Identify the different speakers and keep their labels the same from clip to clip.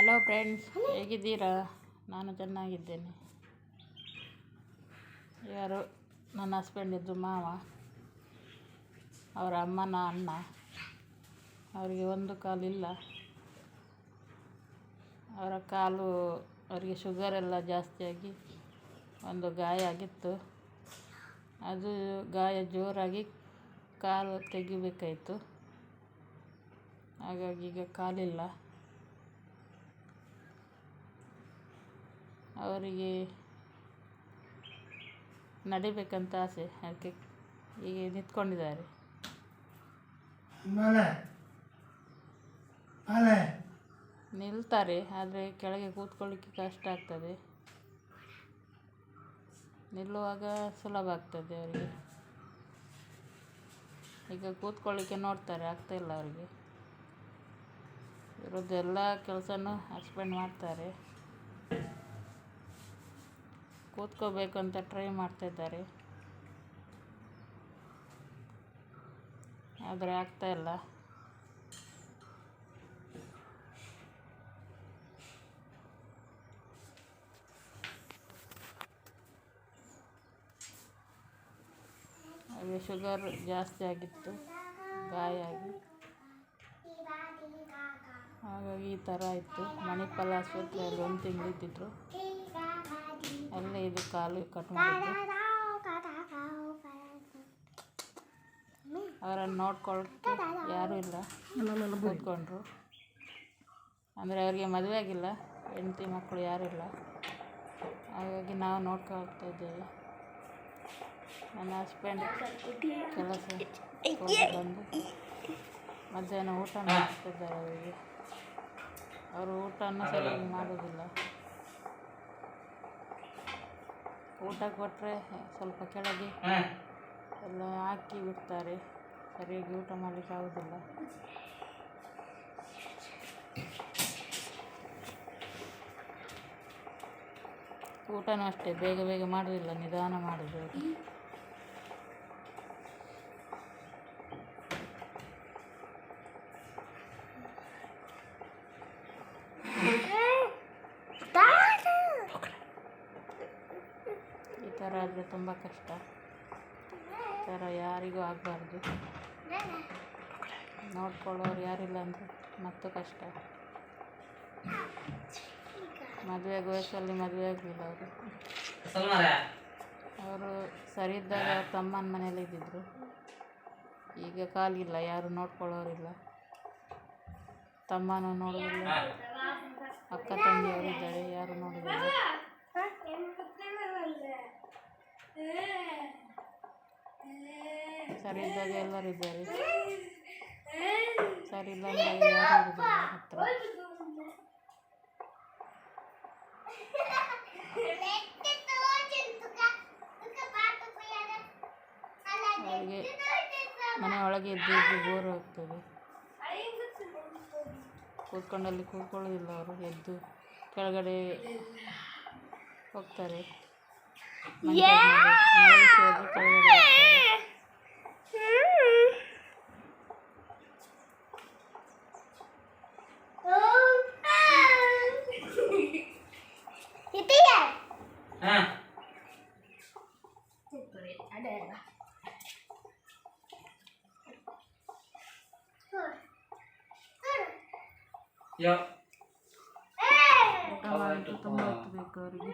Speaker 1: Hello friends, ಹೇಗಿದ್ದೀರಾ? ನಾನು ಚೆನ್ನಾಗಿದ್ದೇನೆ. ಯಾರು ನನ್ನ ಹಸ್ಬೆಂಡಿದ್ದು ಮಾವ, ಅವರ ಅಮ್ಮನ ಅಣ್ಣ. ಅವರಿಗೆ ಒಂದು ಕಾಲಿಲ್ಲ. ಅವರ ಕಾಲು ಅವರಿಗೆ ಶುಗರೆಲ್ಲ ಜಾಸ್ತಿಯಾಗಿ ಒಂದು ಗಾಯ ಆಗಿತ್ತು. ಅದು ಗಾಯ ಜೋರಾಗಿ ಕಾಲು ತೆಗಿಬೇಕಾಯಿತು. ಹಾಗಾಗಿ ಈಗ ಕಾಲಿಲ್ಲ. ಅವರಿಗೆ ನಡಿಬೇಕಂತ ಆಸೆ, ಅದಕ್ಕೆ ಹೀಗೆ ನಿಂತ್ಕೊಂಡಿದ್ದಾರೆ. ನಿಲ್ತಾರೆ, ಆದರೆ ಕೆಳಗೆ ಕೂತ್ಕೊಳ್ಳಿಕ್ಕೆ ಕಷ್ಟ ಆಗ್ತದೆ. ನಿಲ್ಲುವಾಗ ಸುಲಭ ಆಗ್ತದೆ ಅವರಿಗೆ. ಈಗ ಕೂತ್ಕೊಳ್ಳಿಕ್ಕೆ ನೋಡ್ತಾರೆ, ಆಗ್ತಾಯಿಲ್ಲ ಅವರಿಗೆ. ಇರೋದು ಎಲ್ಲ ಕೆಲಸನೂ ಹಸ್ಬೆಂಡ್ ಮಾಡ್ತಾರೆ. ಕೂತ್ಕೋಬೇಕು ಅಂತ ಟ್ರೈ ಮಾಡ್ತಾಯಿದ್ದಾರೆ, ಆದರೆ ಆಗ್ತಾಯಿಲ್ಲ. ಹಾಗೆ ಶುಗರ್ ಜಾಸ್ತಿ ಆಗಿತ್ತು, ಗಾಯ ಆಗಿ. ಹಾಗಾಗಿ ಈ ಥರ ಆಯಿತು. ಮಣಿಪಾಲ್ ಆಸ್ಪತ್ರೆಯಲ್ಲಿ 1 ತಿಂಗಳು ಇದ್ದಿದ್ರು. ಅಲ್ಲೇ ಇದು ಕಾಲು ಕಟ್ ಮಾಡಿದ್ದು. ಅವರನ್ನು ನೋಡ್ಕೊಳ್ಳೋಕ್ಕೆ ಯಾರೂ ಇಲ್ಲ, ಕೂತ್ಕೊಂಡ್ರು. ಅಂದರೆ ಅವರಿಗೆ ಮದುವೆ ಆಗಿಲ್ಲ, ಹೆಂಡತಿ ಮಕ್ಕಳು ಯಾರೂ ಇಲ್ಲ. ಹಾಗಾಗಿ ನಾವು ನೋಡ್ಕೊಳ್ತಾ ಇದ್ದೇವೆ. ನನ್ನ ಹಸ್ಬೆಂಡ್ ಕೆಲಸ ಹೋಗಿ ಬಂದು ಮಧ್ಯಾಹ್ನ ಊಟ ಮಾಡಿಸ್ತಿದ್ದಾರೆ ಅವರಿಗೆ. ಅವರು ಊಟವನ್ನು ಸರಿಯಾಗಿ ಮಾಡೋದಿಲ್ಲ. ಊಟ ಕೊಟ್ಟರೆ ಸ್ವಲ್ಪ ಕೆಳಗೆ ಎಲ್ಲ ಹಾಕಿ ಬಿಡ್ತಾರೆ, ಸರಿಯಾಗಿ ಊಟ ಮಾಡಲಿಕ್ಕೆ ಆಗೋದಿಲ್ಲ. ಊಟನೂ ಅಷ್ಟೇ ಬೇಗ ಬೇಗ ಮಾಡೋದಿಲ್ಲ, ನಿಧಾನ ಮಾಡೋದು. ಈ ಥರ ಆದರೆ ತುಂಬ ಕಷ್ಟ. ಈ ಥರ ಯಾರಿಗೂ ಆಗಬಾರ್ದು. ನೋಡ್ಕೊಳ್ಳೋರು ಯಾರಿಲ್ಲ ಅಂದರೆ ಮತ್ತು ಕಷ್ಟ. ಮದುವೆ ವಯಸ್ಸಲ್ಲಿ ಮದುವೆ ಆಗಲಿಲ್ಲ ಅವರು. ಅವರು ಸರಿ ಇದ್ದಾಗ ಅವ್ರ ತಮ್ಮನ ಮನೇಲಿ ಇದ್ದಿದ್ರು. ಈಗ ಕಾಲಿಲ್ಲ, ಯಾರು ನೋಡ್ಕೊಳ್ಳೋರಿಲ್ಲ. ತಮ್ಮನೂ ನೋಡೋದಿಲ್ಲ, ಅಕ್ಕ ತಂಗಿಯವರಿದ್ದಾರೆ, ಯಾರು ನೋಡೋದಿಲ್ಲ. ಸರಿ ಇದ್ದಾಗ ಎಲ್ಲರೂ ಇದ್ದಾರೆ, ಸರಿ ಇಲ್ಲ ಅಂದರೆ ಯಾರು ಇರೋದಿಲ್ಲ ಹತ್ರ. ಅವರಿಗೆ ಮನೆ ಒಳಗೆ ಎದ್ದು ಬೋರ್ ಆಗ್ತದೆ. ಕೂತ್ಕೊಂಡಲ್ಲಿ ಕೂತ್ಕೊಳ್ಳೋದಿಲ್ಲ ಅವರು, ಎದ್ದು ಕೆಳಗಡೆ ಹೋಗ್ತಾರೆ. ಕೆಳಗಡೆ ಹೋಗ್ತಾರೆ. ಊಟ ಮಾಡಲಿಕ್ಕೆ ತುಂಬ ಹೊತ್ತು ಬೇಕು ಅವರಿಗೆ.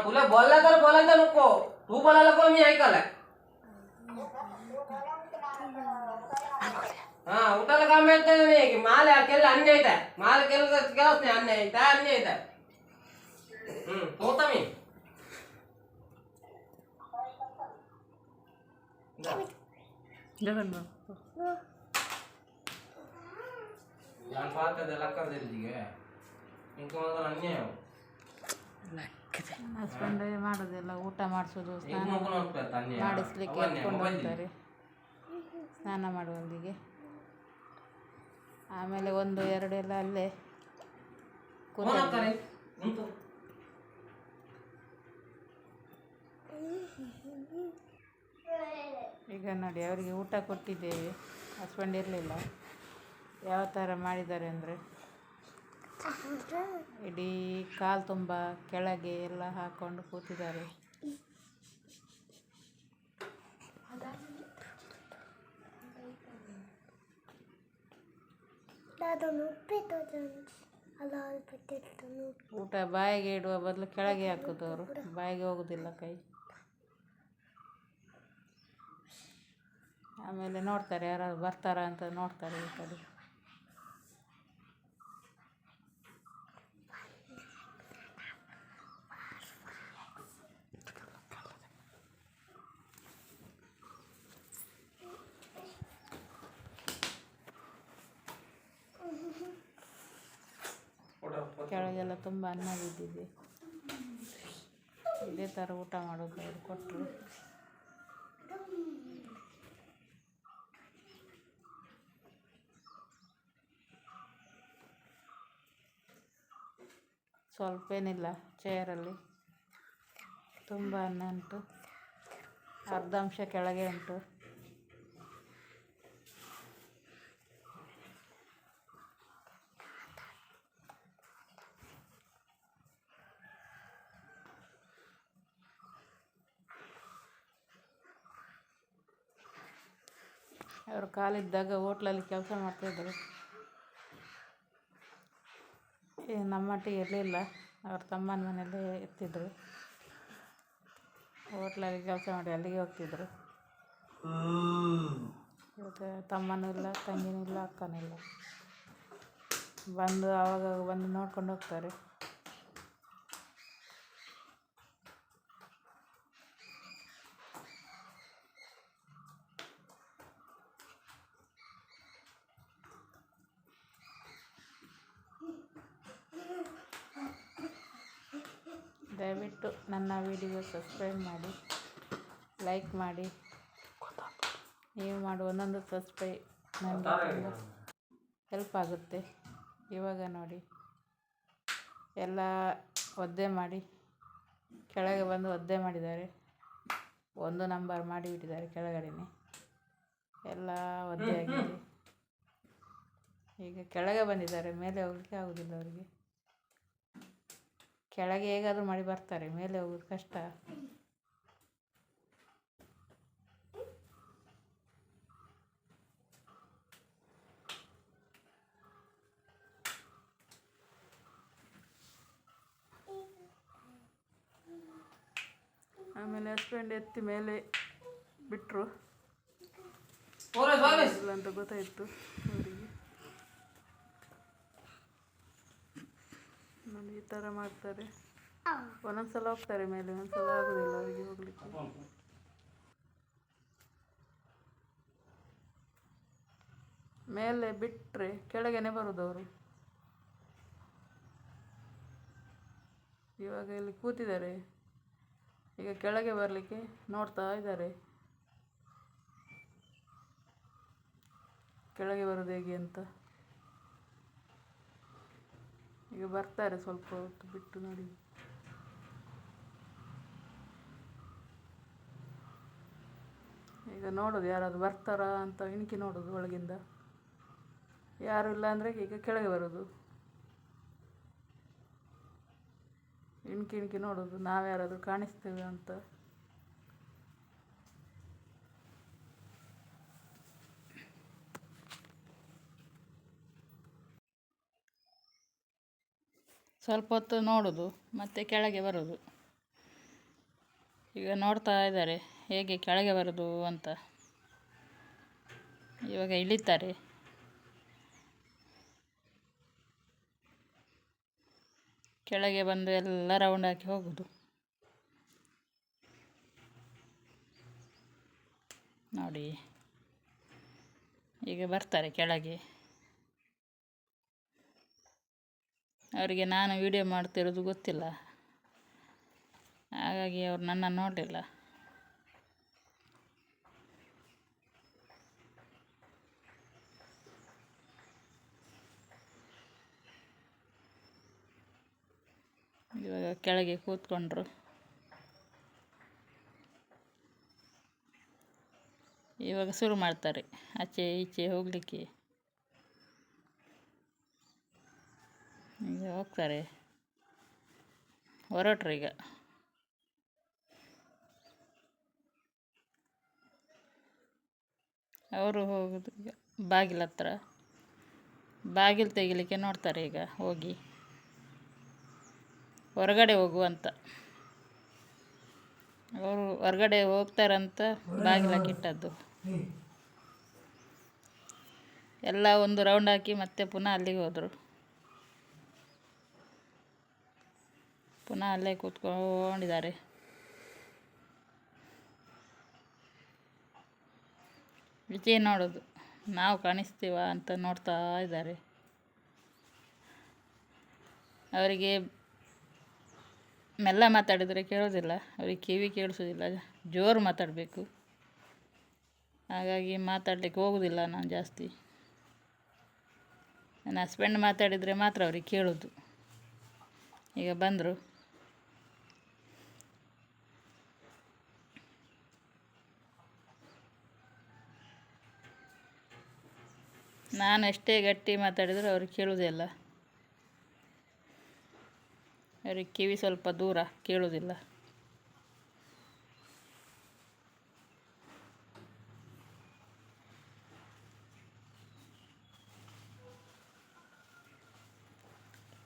Speaker 2: तुला बोलला तर बोलायचं नको, तू बोलायला पण मी ऐकायला. हा उठायला काम येत नाही की माल केलं अन्याय येत आहे. माल केलं तर केलंच नाही, अन्याय येत आहे, अन्याय येत आहे. होता मी
Speaker 1: ಜಗನ್
Speaker 2: ನಾನು ಪಾತ್ರದೆಲ್ಲ ಕರೆದಿದ್ದೀಗೆ ಇಂಕ ಮೊದಲು ಅನ್ಯಾಯ.
Speaker 1: ಹಸ್ಬೆಂಡ್ ಮಾಡೋದಿಲ್ಲ, ಊಟ ಮಾಡಿಸೋದು, ಸ್ನಾನ ಮಾಡಿಸ್ಲಿಕ್ಕೆ ಎತ್ಕೊಂಡು ಹೋಗ್ತಾರೆ ಸ್ನಾನ ಮಾಡುವಲ್ಲಿಗೆ. ಆಮೇಲೆ 1-2 ಎಲ್ಲ ಅಲ್ಲೇ ಕೂತ್ತಾರೆ. ಈಗ ನೋಡಿ ಅವರಿಗೆ ಊಟ ಕೊಟ್ಟಿದ್ದೇವೆ, ಹಸ್ಬೆಂಡ್ ಇರಲಿಲ್ಲ. ಯಾವ ಥರ ಮಾಡಿದ್ದಾರೆ ಅಂದರೆ ಇಡೀ ಕಾಲು ತುಂಬ ಕೆಳಗೆ ಎಲ್ಲ ಹಾಕ್ಕೊಂಡು ಕೂತಿದ್ದಾರೆ. ಊಟ ಬಾಯಿಗೆ ಇಡುವ ಬದಲು ಕೆಳಗೆ ಹಾಕೋದು ಅವರು, ಬಾಯಿಗೆ ಹೋಗೋದಿಲ್ಲ ಕೈ. ಆಮೇಲೆ ನೋಡ್ತಾರೆ ಯಾರಾದ್ರು ಬರ್ತಾರಾ ಅಂತ ನೋಡ್ತಾರೆ ಈ ಕಡೆ. ಕೆಳಗೆಲ್ಲ ತುಂಬ ಅನ್ನ ಬಿದ್ದಿದೆ. ಇದೇ ಥರ ಊಟ ಮಾಡೋದು ಅವರು ಕೊಟ್ಟರು. ಸ್ವಲ್ಪ ಏನಿಲ್ಲ ಚೇರಲ್ಲಿ, ತುಂಬ ಅನ್ನ ಉಂಟು, ಅರ್ಧ ಅಂಶ ಕೆಳಗೆ ಉಂಟು. ಅವರು ಕಾಲಿದ್ದಾಗ ಹೋಟ್ಲಲ್ಲಿ ಕೆಲಸ ಮಾಡ್ತಾಯಿದ್ರು. ನಮ್ಮೊಟ್ಟಿಗೆ ಇರಲಿಲ್ಲ, ಅವ್ರ ತಮ್ಮನ ಮನೆಯಲ್ಲೇ ಇರ್ತಿದ್ರು. ಹೋಟ್ಲಲ್ಲಿ ಕೆಲಸ ಮಾಡಿ ಅಲ್ಲಿಗೆ ಹೋಗ್ತಿದ್ರು. ಇವಾಗ ತಮ್ಮನೂ ಇಲ್ಲ, ತಂಗಿನೂ ಇಲ್ಲ, ಅಕ್ಕನೂ ಇಲ್ಲ. ಬಂದು ಆವಾಗ ಬಂದು ನೋಡ್ಕೊಂಡು ಹೋಗ್ತಾರೆ. ದಯವಿಟ್ಟು ನನ್ನ ವಿಡಿಯೋ ಸಬ್ಸ್ಕ್ರೈಬ್ ಮಾಡಿ, ಲೈಕ್ ಮಾಡಿ. ನೀವು ಮಾಡುವ ಒಂದೊಂದು ಸಬ್ಸ್ಕ್ರೈಬ್ ನನಗೆ ತುಂಬ ಹೆಲ್ಪ್ ಆಗುತ್ತೆ. ಇವಾಗ ನೋಡಿ ಎಲ್ಲ ಒದ್ದೆ ಮಾಡಿ ಕೆಳಗೆ ಬಂದು ಒದ್ದೆ ಮಾಡಿದ್ದಾರೆ. 1 ನಂಬರ್ ಮಾಡಿಬಿಟ್ಟಿದ್ದಾರೆ ಕೆಳಗಡೆನೆ, ಎಲ್ಲ ಒದ್ದೆ ಆಗಿದೆ. ಈಗ ಕೆಳಗೆ ಬಂದಿದ್ದಾರೆ, ಮೇಲೆ ಹೋಗಲಿಕ್ಕೆ ಆಗೋದಿಲ್ಲ ಅವರಿಗೆ. ಕೆಳಗೆ ಹೇಗಾದರೂ ಮಾಡಿ ಬರ್ತಾರೆ, ಮೇಲೆ ಹೋಗೋದು ಕಷ್ಟ. ಆಮೇಲೆ ಹಸ್ಬೆಂಡ್ ಎತ್ತಿ ಮೇಲೆ ಬಿಟ್ಟರು ಅಂತ ಗೊತ್ತಾಯಿತು ಅವರಿಗೆ. ನೋಡಿ ಈ ಥರ ಮಾಡ್ತಾರೆ. ಒಂದೊಂದ್ಸಲ ಹೋಗ್ತಾರೆ ಮೇಲೆ, ಒಂದೊಂದ್ಸಲ ಆಗೋದಿಲ್ಲ ಅವರಿಗೆ ಹೋಗ್ಲಿಕ್ಕೆ. ಮೇಲೆ ಬಿಟ್ಟರೆ ಕೆಳಗೆನೆ ಬರೋದು ಅವರು. ಇವಾಗ ಇಲ್ಲಿ ಕೂತಿದ್ದಾರೆ, ಈಗ ಕೆಳಗೆ ಬರಲಿಕ್ಕೆ ನೋಡ್ತಾ ಇದ್ದಾರೆ, ಕೆಳಗೆ ಬರೋದು ಹೇಗೆ ಅಂತ. ಈಗ ಬರ್ತಾರೆ ಸ್ವಲ್ಪ ಹೊತ್ತು ಬಿಟ್ಟು. ನೋಡಿ ಈಗ ನೋಡೋದು ಯಾರಾದ್ರು ಬರ್ತಾರಾ ಅಂತ ಇಣುಕಿ ನೋಡೋದು ಒಳಗಿಂದ. ಯಾರು ಇಲ್ಲ ಅಂದರೆ ಈಗ ಕೆಳಗೆ ಬರೋದು, ಇಣುಕಿ ಇಣುಕಿ ನೋಡೋದು ನಾವ್ಯಾರಾದರೂ ಕಾಣಿಸ್ತೇವೆ ಅಂತ. ಸ್ವಲ್ಪ ಹೊತ್ತು ನೋಡೋದು ಮತ್ತು ಕೆಳಗೆ ಬರೋದು. ಈಗ ನೋಡ್ತಾ ಇದ್ದಾರೆ ಹೇಗೆ ಕೆಳಗೆ ಬರೋದು ಅಂತ. ಇವಾಗ ಇಳಿತಾರೆ. ಕೆಳಗೆ ಬಂದು ಎಲ್ಲ ರೌಂಡ್ ಹಾಕಿ ಹೋಗೋದು. ನೋಡಿ ಈಗ ಬರ್ತಾರೆ ಕೆಳಗೆ. ಅವರಿಗೆ ನಾನು ವಿಡಿಯೋ ಮಾಡ್ತಿರೋದು ಗೊತ್ತಿಲ್ಲ, ಹಾಗಾಗಿ ಅವರು ನನ್ನನ್ನು ನೋಡಲಿಲ್ಲ. ಇವಾಗ ಕೆಳಗೆ ಕೂತ್ಕೊಂಡ್ರು. ಇವಾಗ ಶುರು ಮಾಡ್ತಾರೆ ಆಚೆ ಈಚೆ ಹೋಗಲಿಕ್ಕೆ. ಈಗ ಹೋಗ್ತಾರೆ, ಹೊರಟ್ರು ಈಗ. ಅವರು ಹೋಗೋದು ಈಗ ಬಾಗಿಲ ಹತ್ರ, ಬಾಗಿಲು ತೆಗಿಲಿಕ್ಕೆ ನೋಡ್ತಾರೆ ಈಗ ಹೋಗಿ. ಹೊರಗಡೆ ಹೋಗುವಂತ, ಅವರು ಹೊರಗಡೆ ಹೋಗ್ತಾರಂತ ಬಾಗಿಲಕ್ಕೆ ಇಟ್ಟದ್ದು. ಎಲ್ಲ ಒಂದು ರೌಂಡ್ ಹಾಕಿ ಮತ್ತೆ ಪುನಃ ಅಲ್ಲಿಗೆ ಹೋದರು. ಪುನಃ ಅಲ್ಲೇ ಕೂತ್ಕೊಂಡಿದ್ದಾರೆ. ವಿಜಯ್ ನೋಡೋದು, ನಾವು ಕಾಣಿಸ್ತೀವ ಅಂತ ನೋಡ್ತಾ ಇದ್ದಾರೆ. ಅವರಿಗೆ ಮೆಲ್ಲ ಮಾತಾಡಿದರೆ ಕೇಳೋದಿಲ್ಲ, ಅವ್ರಿಗೆ ಕಿವಿ ಕೇಳಿಸೋದಿಲ್ಲ, ಜೋರು ಮಾತಾಡಬೇಕು. ಹಾಗಾಗಿ ಮಾತಾಡಲಿಕ್ಕೆ ಹೋಗೋದಿಲ್ಲ ನಾನು ಜಾಸ್ತಿ. ನನ್ನ ಹಸ್ಬೆಂಡ್ ಮಾತಾಡಿದರೆ ಮಾತ್ರ ಅವ್ರಿಗೆ ಕೇಳೋದು. ಈಗ ಬಂದರು. ನಾನು ಎಷ್ಟೇ ಗಟ್ಟಿ ಮಾತಾಡಿದರೂ ಅವ್ರಿಗೆ ಕೇಳೋದಿಲ್ಲ. ಅವ್ರಿಗೆ ಕಿವಿ ಸ್ವಲ್ಪ ದೂರ, ಕೇಳೋದಿಲ್ಲ.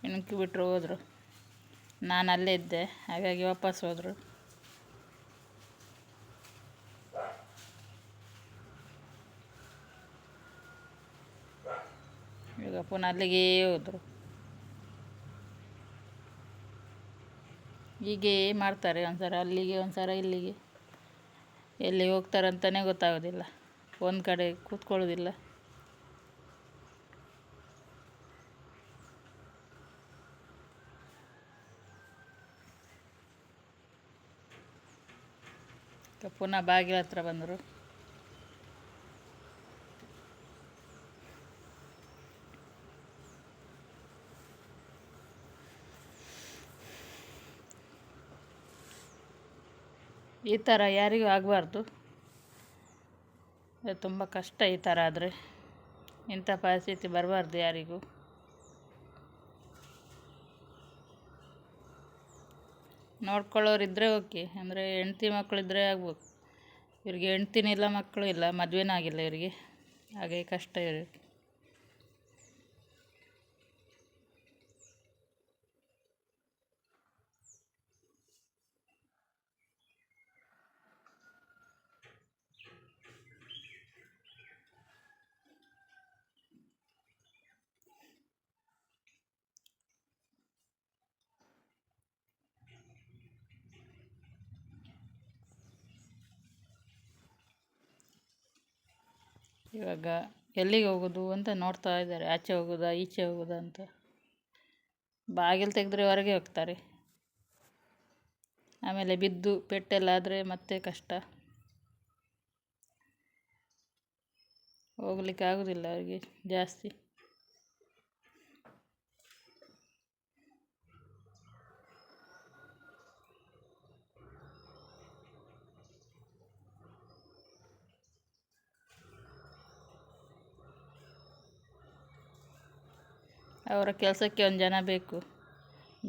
Speaker 1: ಇಣುಕಿ ಬಿಟ್ಟರು, ಹೋದರು. ನಾನು ಅಲ್ಲೇ ಇದ್ದೆ, ಹಾಗಾಗಿ ವಾಪಸ್ ಹೋದರು. ಈಗ ಪುನಃ ಅಲ್ಲಿಗೆ ಹೋದರು. ಹೀಗೆ ಮಾಡ್ತಾರೆ, ಒಂದ್ಸಲ ಅಲ್ಲಿಗೆ ಒಂದ್ಸಲ ಇಲ್ಲಿಗೆ. ಎಲ್ಲಿ ಹೋಗ್ತಾರಂತಲೇ ಗೊತ್ತಾಗೋದಿಲ್ಲ, ಒಂದು ಕಡೆ ಕೂತ್ಕೊಳ್ಳೋದಿಲ್ಲ. ಪುನಃ ಬಾಗಿಲ ಹತ್ರ ಬಂದರು. ಈ ಥರ ಯಾರಿಗೂ ಆಗಬಾರ್ದು, ತುಂಬ ಕಷ್ಟ. ಈ ಥರ ಆದರೆ ಇಂಥ ಪರಿಸ್ಥಿತಿ ಬರಬಾರ್ದು ಯಾರಿಗೂ. ನೋಡ್ಕೊಳ್ಳೋರಿದ್ದರೆ ಓಕೆ, ಅಂದರೆ ಹೆಂಡ್ತಿ ಮಕ್ಕಳಿದ್ರೆ ಆಗ್ಬೇಕು. ಇವ್ರಿಗೆ ಹೆಂಡ್ತಿನೂ ಇಲ್ಲ, ಮಕ್ಕಳು ಇಲ್ಲ, ಮದುವೆನೂ ಆಗಿಲ್ಲ ಇವರಿಗೆ, ಹಾಗೆ ಕಷ್ಟ ಇವ್ರಿಗೆ. ಇವಾಗ ಎಲ್ಲಿಗೆ ಹೋಗೋದು ಅಂತ ನೋಡ್ತಾ ಇದ್ದಾರೆ. ಆಚೆ ಹೋಗೋದಾ ಈಚೆ ಹೋಗೋದಾ ಅಂತ. ಬಾಗಿಲು ತೆಗೆದ್ರೆ ಹೊರಗೆ ಹೋಗ್ತಾರೆ. ಆಮೇಲೆ ಬಿದ್ದು ಪೆಟ್ಟೆಲ್ಲ ಆದರೆ ಮತ್ತೆ ಕಷ್ಟ, ಹೋಗ್ಲಿಕ್ಕೆ ಆಗೋದಿಲ್ಲ ಅವರಿಗೆ ಜಾಸ್ತಿ. ಅವರ ಕೆಲಸಕ್ಕೆ ಒಂದು ಜನ ಬೇಕು,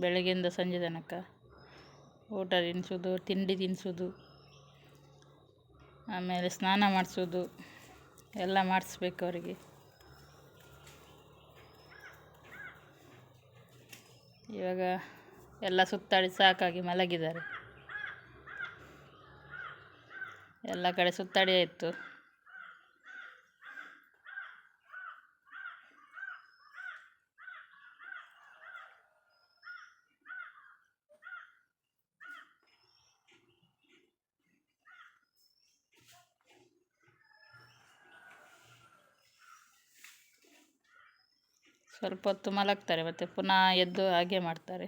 Speaker 1: ಬೆಳಗ್ಗೆಯಿಂದ ಸಂಜೆ ತನಕ. ಊಟ ತಿನ್ನಿಸೋದು, ತಿಂಡಿ ತಿನ್ನಿಸೋದು, ಆಮೇಲೆ ಸ್ನಾನ ಮಾಡಿಸೋದು ಎಲ್ಲ ಮಾಡಿಸ್ಬೇಕು ಅವರಿಗೆ. ಇವಾಗ ಎಲ್ಲ ಸುತ್ತಾಡಿ ಸಾಕಾಗಿ ಮಲಗಿದ್ದಾರೆ. ಎಲ್ಲ ಕಡೆ ಸುತ್ತಾಡಿ ಆಯಿತು. ಸ್ವಲ್ಪ ಹೊತ್ತು ಮಲಗ್ತಾರೆ, ಮತ್ತು ಪುನಃ ಎದ್ದು ಹಾಗೆ ಮಾಡ್ತಾರೆ.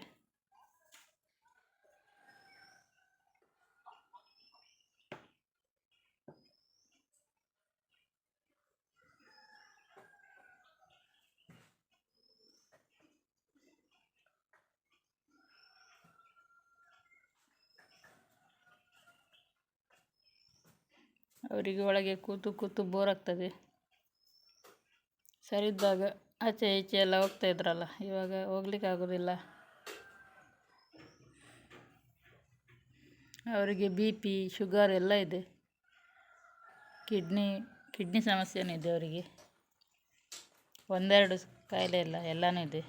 Speaker 1: ಅವರಿಗೆ ಒಳಗೆ ಕೂತು ಕೂತು ಬೋರ್ ಆಗ್ತದೆ. ಸರಿದ್ದಾಗ ಆಚೆ ಈಚೆ ಎಲ್ಲ ಹೋಗ್ತಾ ಇದ್ರಲ್ಲ, ಇವಾಗ ಹೋಗ್ಲಿಕ್ಕೆ ಆಗೋದಿಲ್ಲ. ಅವರಿಗೆ ಬಿ ಪಿ ಶುಗರ್ ಎಲ್ಲ ಇದೆ. ಕಿಡ್ನಿ ಸಮಸ್ಯೆನೂ ಇದೆ ಅವರಿಗೆ. ಒಂದೆರಡು ಕಾಯಿಲೆ ಇಲ್ಲ, ಎಲ್ಲನೂ ಇದೆ.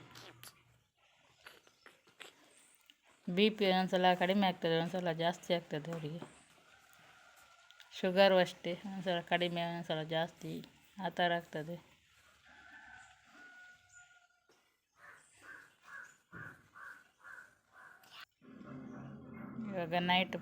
Speaker 1: ಬಿ ಪಿ ಒಂದೊಂದ್ಸಲ ಕಡಿಮೆ ಆಗ್ತದೆ, ಒಂದೊಂದ್ಸಲ ಜಾಸ್ತಿ ಆಗ್ತದೆ ಅವರಿಗೆ. ಶುಗರು ಅಷ್ಟೇ, ಒಂದೊಂದ್ಸಲ ಕಡಿಮೆ ಒಂದೊಂದ್ಸಲ ಜಾಸ್ತಿ ಆ ಥರ ಆಗ್ತದೆ. ಇವಾಗ ನೈಟ್